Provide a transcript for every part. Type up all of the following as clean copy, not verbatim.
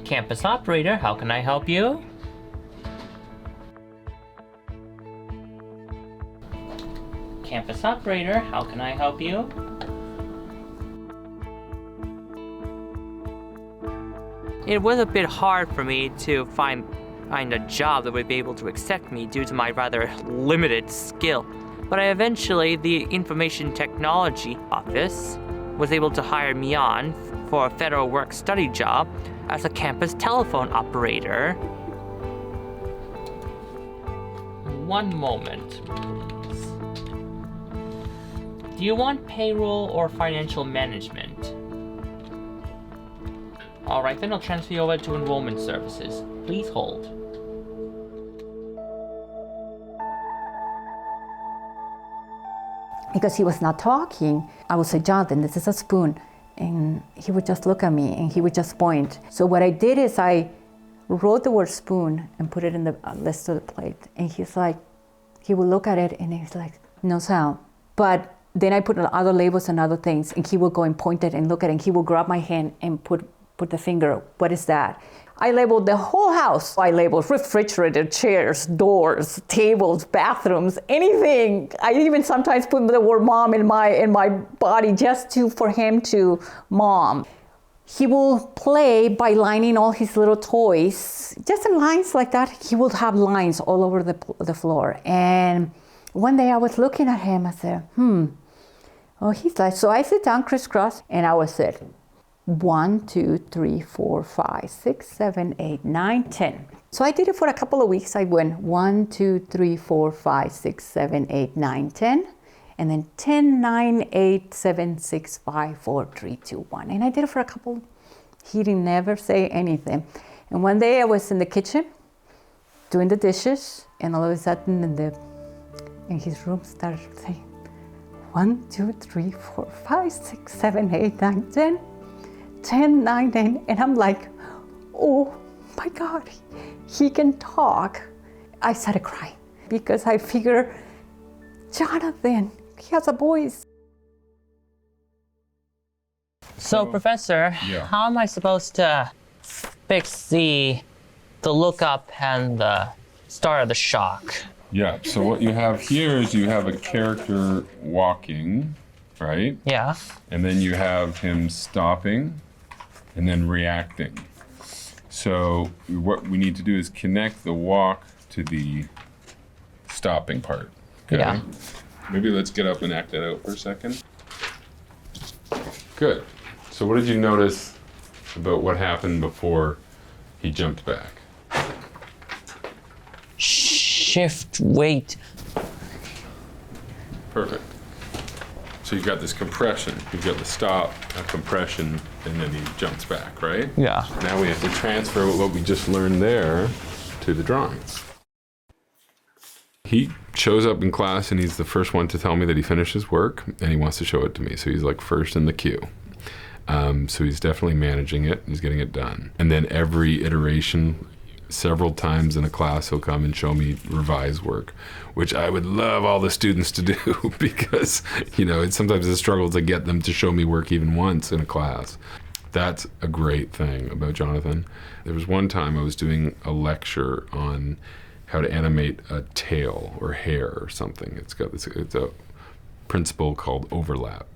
Campus operator, how can I help you? Campus operator, how can I help you? It was a bit hard for me to find a job that would be able to accept me due to my rather limited skill. But the information technology office was able to hire me on for a federal work study job as a campus telephone operator. One moment, please. Do you want payroll or financial management? All right, then I'll transfer you over to enrollment services. Please hold. Because he was not talking, I would say, Jonathan, this is a spoon. And he would just look at me and he would just point. So what I did is I wrote the word spoon and put it in the list of the plate. And he's like, he would look at it and he's like, no sound. But then I put other labels and other things, and he would go and point it and look at it, and he would grab my hand and put the finger, what is that? I labeled the whole house. I labeled refrigerator, chairs, doors, tables, bathrooms, anything. I even sometimes put the word mom in my body just for him to mom. He will play by lining all his little toys, just in lines like that. He will have lines all over the floor. And one day I was looking at him, I said, oh, he's like, so I sit down crisscross and I would sit. 1, 2, 3, 4, 5, 6, 7, 8, 9, 10. So I did it for a couple of weeks. I went 1, 2, 3, 4, 5, 6, 7, 8, 9, 10. And then 10, 9, 8, 7, 6, 5, 4, 3, 2, 1. And I did it for a couple. He didn't never say anything. And one day I was in the kitchen doing the dishes, and all of a sudden in his room started saying 1, 2, 3, 4, 5, 6, 7, 8, 9, 10. 10, 9, 10, and I'm like, oh my God, he can talk. I started crying because I figure, Jonathan, he has a voice. So, Professor, how am I supposed to fix the lookup and the start of the shock? Yeah, so what you have here is you have a character walking, right? Yeah. And then you have him stopping and then reacting. So what we need to do is connect the walk to the stopping part. Okay? Yeah. Maybe let's get up and act that out for a second. Good. So what did you notice about what happened before he jumped back? Shift, wait. Perfect. So you've got this compression, you've got the stop, a compression, and then he jumps back, right? Yeah. Now we have to transfer what we just learned there to the drawings. He shows up in class and he's the first one to tell me that he finished his work and he wants to show it to me. So he's like first in the queue. So he's definitely managing it, he's getting it done. And then every iteration, several times in a class, he'll come and show me revised work, which I would love all the students to do because, it's sometimes a struggle to get them to show me work even once in a class. That's a great thing about Jonathan. There was one time I was doing a lecture on how to animate a tail or hair or something. It's a principle called overlap.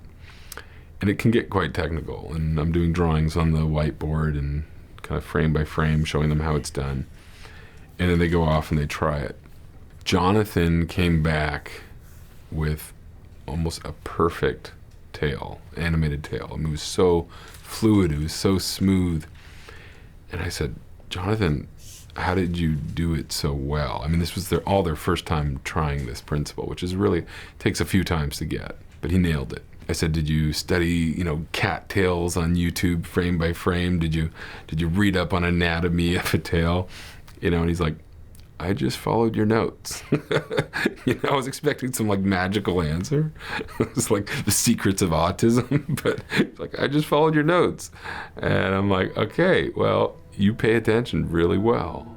And it can get quite technical, and I'm doing drawings on the whiteboard and kind of frame by frame, showing them how it's done. And then they go off and they try it. Jonathan came back with almost a perfect tail, animated tail. I mean, it was so fluid, it was so smooth. And I said, Jonathan, how did you do it so well? I mean, this was their first time trying this principle, which is really takes a few times to get, but he nailed it. I said, did you study, cat tails on YouTube frame by frame? Did you read up on anatomy of a tail? And he's like, I just followed your notes. I was expecting some magical answer. It was like the secrets of autism, but it's like, I just followed your notes. And I'm like, okay, well, you pay attention really well.